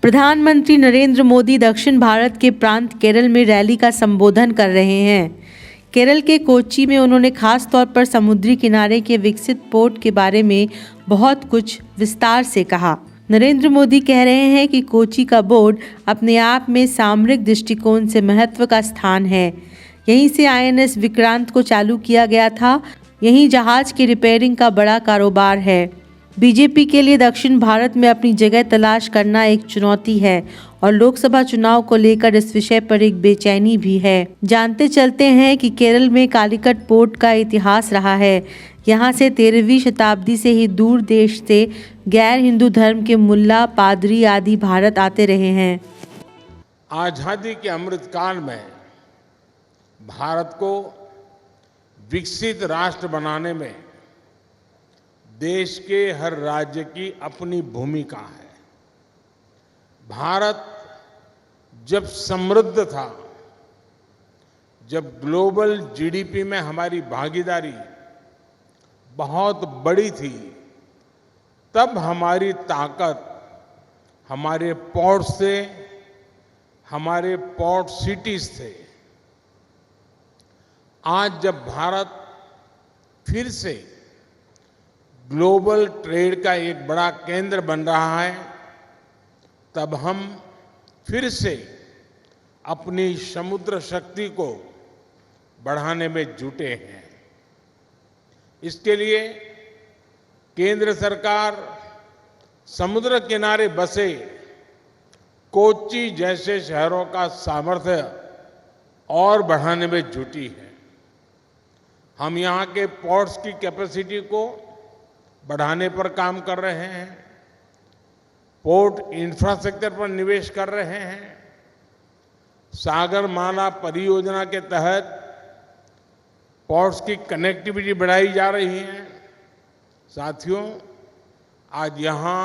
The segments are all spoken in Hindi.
प्रधानमंत्री नरेंद्र मोदी दक्षिण भारत के प्रांत केरल में रैली का संबोधन कर रहे हैं। केरल के कोच्चि में उन्होंने खास तौर पर समुद्री किनारे के विकसित पोर्ट के बारे में बहुत कुछ विस्तार से कहा। नरेंद्र मोदी कह रहे हैं कि कोच्चि का पोर्ट अपने आप में सामरिक दृष्टिकोण से महत्व का स्थान है। यहीं से INS विक्रांत को चालू किया गया था। यहीं जहाज की रिपेयरिंग का बड़ा कारोबार है। बीजेपी के लिए दक्षिण भारत में अपनी जगह तलाश करना एक चुनौती है और लोकसभा चुनाव को लेकर इस विषय पर एक बेचैनी भी है। जानते चलते हैं कि केरल में कालीकट पोर्ट का इतिहास रहा है। यहाँ से 13वीं शताब्दी से ही दूर देश से गैर हिंदू धर्म के मुल्ला, पादरी आदि भारत आते रहे हैं। आजादी के अमृत काल में भारत को विकसित राष्ट्र बनाने में देश के हर राज्य की अपनी भूमिका है। भारत जब समृद्ध था, जब ग्लोबल GDP में हमारी भागीदारी बहुत बड़ी थी, तब हमारी ताकत हमारे पोर्ट से, हमारे पोर्ट सिटीज थे। आज जब भारत फिर से ग्लोबल ट्रेड का एक बड़ा केंद्र बन रहा है, तब हम फिर से अपनी समुद्र शक्ति को बढ़ाने में जुटे हैं। इसके लिए केंद्र सरकार समुद्र किनारे बसे कोच्चि जैसे शहरों का सामर्थ्य और बढ़ाने में जुटी है। हम यहाँ के पोर्ट्स की कैपेसिटी को बढ़ाने पर काम कर रहे हैं, पोर्ट इंफ्रास्ट्रक्चर पर निवेश कर रहे हैं। सागरमाला परियोजना के तहत पोर्ट्स की कनेक्टिविटी बढ़ाई जा रही है। साथियों, आज यहाँ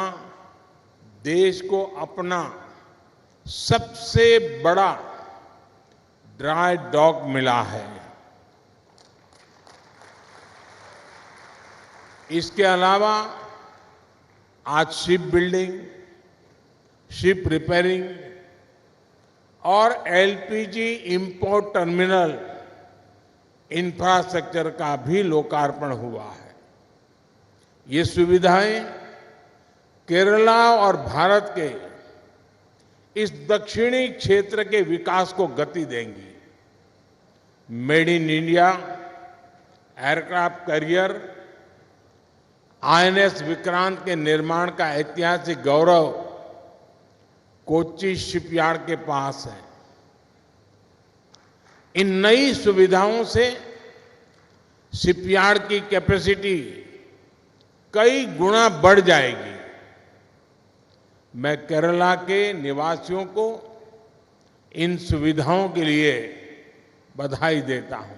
देश को अपना सबसे बड़ा ड्राई डॉक मिला है। इसके अलावा आज शिप बिल्डिंग, शिप रिपेयरिंग और LPG इंपोर्ट टर्मिनल इंफ्रास्ट्रक्चर का भी लोकार्पण हुआ है। ये सुविधाएं केरला और भारत के इस दक्षिणी क्षेत्र के विकास को गति देंगी। Made in India aircraft carrier INS Vikrant के निर्माण का ऐतिहासिक गौरव कोच्चि शिपयार्ड के पास है। इन नई सुविधाओं से शिपयार्ड की कैपेसिटी कई गुना बढ़ जाएगी। मैं केरला के निवासियों को इन सुविधाओं के लिए बधाई देता हूं।